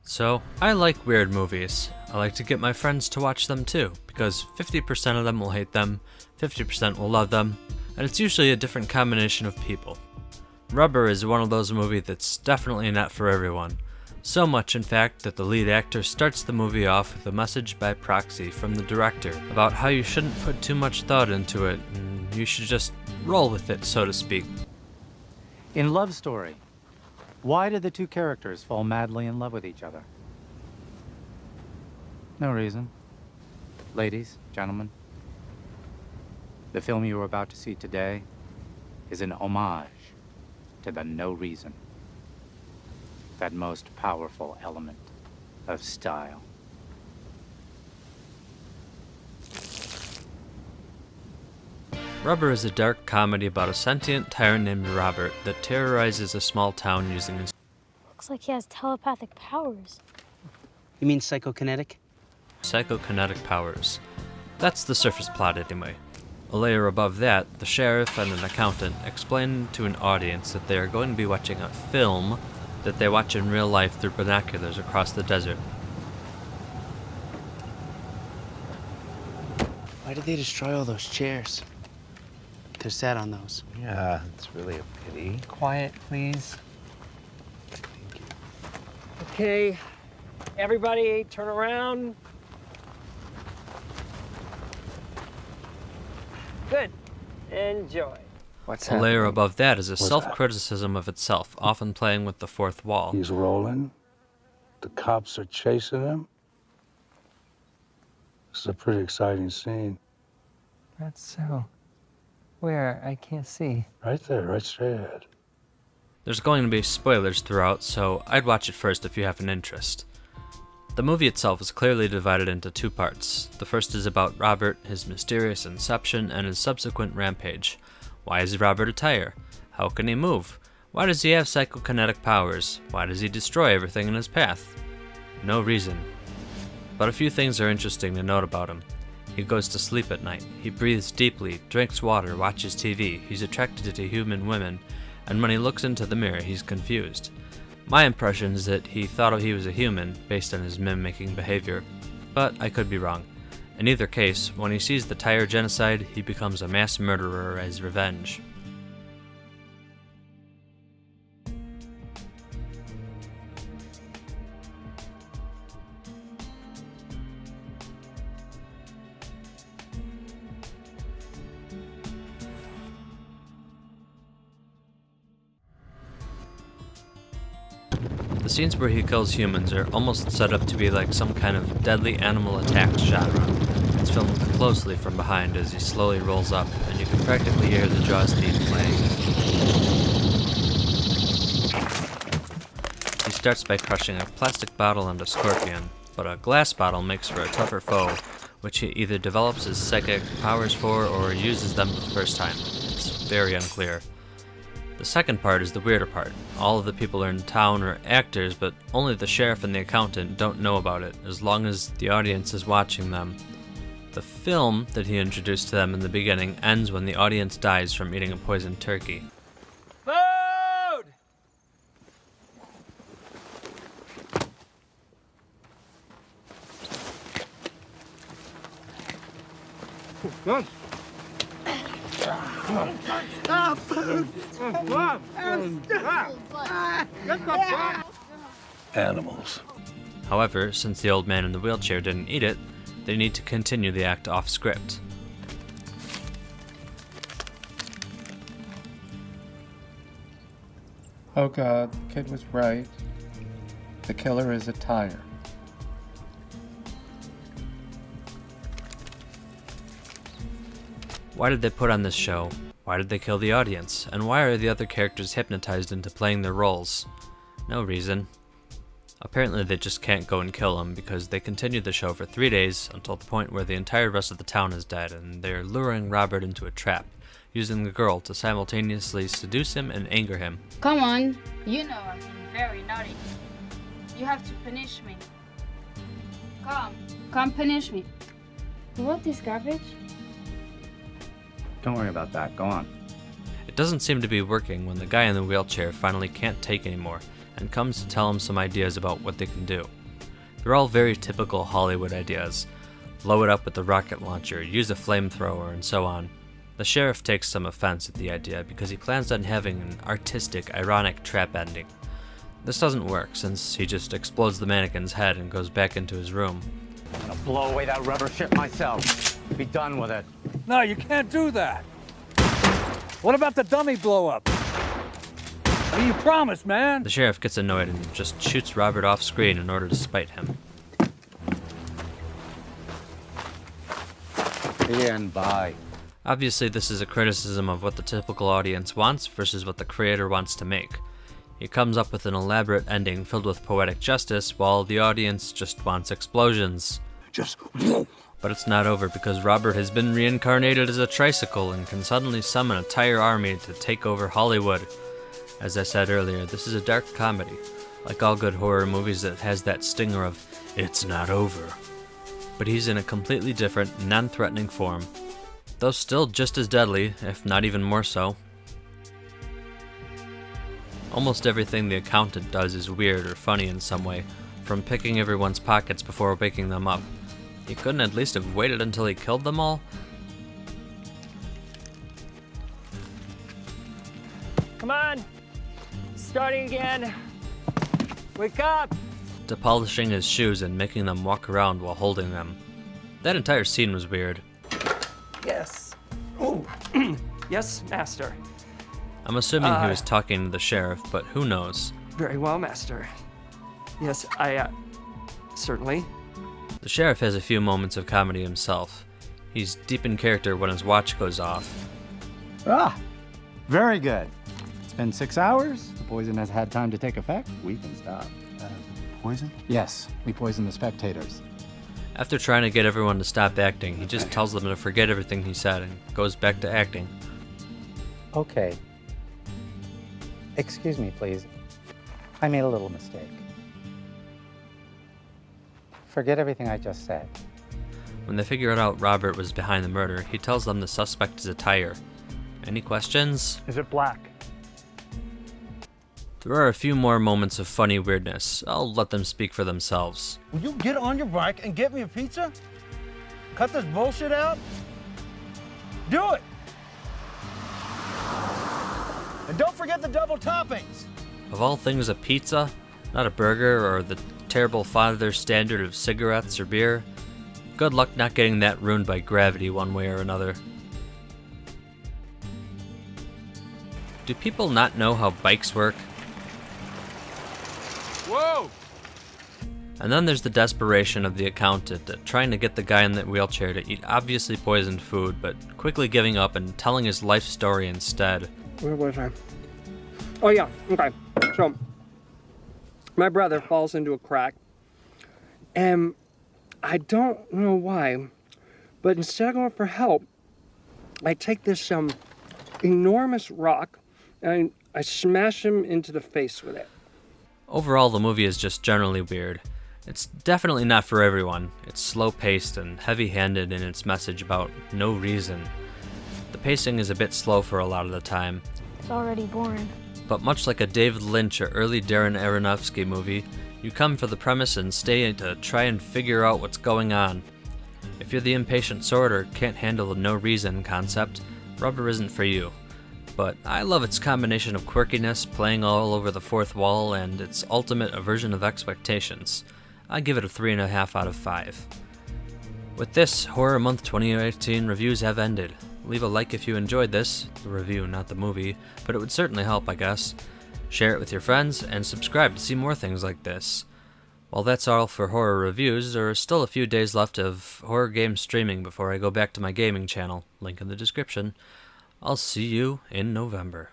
So, I like weird movies. I like to get my friends to watch them too, because 50% of them will hate them, 50% will love them, and it's usually a different combination of people. Rubber is one of those movies that's definitely not for everyone. So much, in fact, that the lead actor starts the movie off with a message by proxy from the director about how you shouldn't put too much thought into it, and you should just roll with it, so to speak. In Love Story, why did the two characters fall madly in love with each other? No reason. Ladies, gentlemen, the film you are about to see today is an homage to the no reason, that most powerful element of style. Rubber is a dark comedy about a sentient tyrant named Robert that terrorizes a small town using his... Looks like he has telepathic powers. You mean psychokinetic? Psychokinetic powers. That's the surface plot anyway. A layer above that, the sheriff and an accountant explain to an audience that they are going to be watching a film that they watch in real life through binoculars across the desert. Why did they destroy all those chairs? Could have sat on those. Yeah, it's really a pity. Quiet, please. Thank you. Okay, everybody turn around. Good. Enjoy. What's A layer happening? above that is a What's self-criticism of itself, often playing with the fourth wall. He's rolling. The cops are chasing him. This is a pretty exciting scene. That's so. Where? I can't see. Right there, right straight ahead. There's going to be spoilers throughout, so I'd watch it first if you have an interest. The movie itself is clearly divided into two parts. The first is about Robert, his mysterious inception, and his subsequent rampage. Why is Robert a tire? How can he move? Why does he have psychokinetic powers? Why does he destroy everything in his path? No reason. But a few things are interesting to note about him. He goes to sleep at night. He breathes deeply, drinks water, watches TV. He's attracted to human women, and when he looks into the mirror, he's confused. My impression is that he thought he was a human based on his mimicking behavior, but I could be wrong. In either case, when he sees the tire genocide, he becomes a mass murderer as revenge. The scenes where he kills humans are almost set up to be like some kind of deadly animal attacks genre. It's filmed closely from behind as he slowly rolls up, and you can practically hear the Jaws theme playing. He starts by crushing a plastic bottle and a scorpion, but a glass bottle makes for a tougher foe, which he either develops his psychic powers for or uses them for the first time. It's very unclear. The second part is the weirder part. All of the people in town are actors, but only the sheriff and the accountant don't know about it, as long as the audience is watching them. The film that he introduced to them in the beginning ends when the audience dies from eating a poisoned turkey. Food! Animals. However, since the old man in the wheelchair didn't eat it, they need to continue the act off script. Oh God, the kid was right. The killer is a tire. Why did they put on this show? Why did they kill the audience? And why are the other characters hypnotized into playing their roles? No reason. Apparently they just can't go and kill him because they continue the show for 3 days until the point where the entire rest of the town is dead, and they're luring Robert into a trap, using the girl to simultaneously seduce him and anger him. Come on, you know I've been very naughty. You have to punish me. Come punish me. What is garbage? Don't worry about that. Go on. It doesn't seem to be working when the guy in the wheelchair finally can't take anymore, and comes to tell him some ideas about what they can do. They're all very typical Hollywood ideas. Blow it up with a rocket launcher, use a flamethrower, and so on. The sheriff takes some offense at the idea because he plans on having an artistic, ironic trap ending. This doesn't work since he just explodes the mannequin's head and goes back into his room. I'm gonna blow away that rubber ship myself. Be done with it. No, you can't do that. What about the dummy blow up? I mean, you promised, man. The sheriff gets annoyed and just shoots Robert off screen in order to spite him. And bye. Obviously, this is a criticism of what the typical audience wants versus what the creator wants to make. He comes up with an elaborate ending filled with poetic justice, while the audience just wants explosions. But it's not over because Robert has been reincarnated as a tricycle and can suddenly summon a entire army to take over Hollywood. As I said earlier, this is a dark comedy. Like all good horror movies, it has that stinger of, it's not over. But he's in a completely different, non-threatening form, though still just as deadly, if not even more so. Almost everything the accountant does is weird or funny in some way, from picking everyone's pockets before waking them up. He couldn't at least have waited until he killed them all? Come on. Starting again. Wake up. To polishing his shoes and making them walk around while holding them. That entire scene was weird. Yes. Oh. Yes, master. I'm assuming he was talking to the sheriff, but who knows? Very well, master. Yes, certainly. The sheriff has a few moments of comedy himself. He's deep in character when his watch goes off. Ah, very good. It's been 6 hours. The poison has had time to take effect. We can stop. Poison? Yes, we poison the spectators. After trying to get everyone to stop acting, he just tells them to forget everything he said and goes back to acting. Okay. Excuse me, please. I made a little mistake. Forget everything I just said. When they figure out Robert was behind the murder, he tells them the suspect is a tire. Any questions? Is it black? There are a few more moments of funny weirdness. I'll let them speak for themselves. Will you get on your bike and get me a pizza? Cut this bullshit out? Do it! And don't forget the double toppings! Of all things, a pizza, not a burger or the terrible father standard of cigarettes or beer. Good luck not getting that ruined by gravity one way or another. Do people not know how bikes work? Whoa! And then there's the desperation of the accountant at trying to get the guy in the wheelchair to eat obviously poisoned food, but quickly giving up and telling his life story instead. Where was I? Oh yeah, okay. So, my brother falls into a crack, and I don't know why, but instead of going for help, I take this enormous rock, and I smash him into the face with it. Overall, the movie is just generally weird. It's definitely not for everyone. It's slow-paced and heavy-handed in its message about no reason. The pacing is a bit slow for a lot of the time. It's already boring. But much like a David Lynch or early Darren Aronofsky movie, you come for the premise and stay to try and figure out what's going on. If you're the impatient sort or can't handle the no reason concept, Rubber isn't for you. But I love its combination of quirkiness, playing all over the fourth wall, and its ultimate aversion of expectations. I give it a 3.5 out of 5. With this, Horror Month 2018 reviews have ended. Leave a like if you enjoyed this, the review, not the movie, but it would certainly help, I guess. Share it with your friends, and subscribe to see more things like this. While that's all for horror reviews, there are still a few days left of horror game streaming before I go back to my gaming channel, link in the description. I'll see you in November.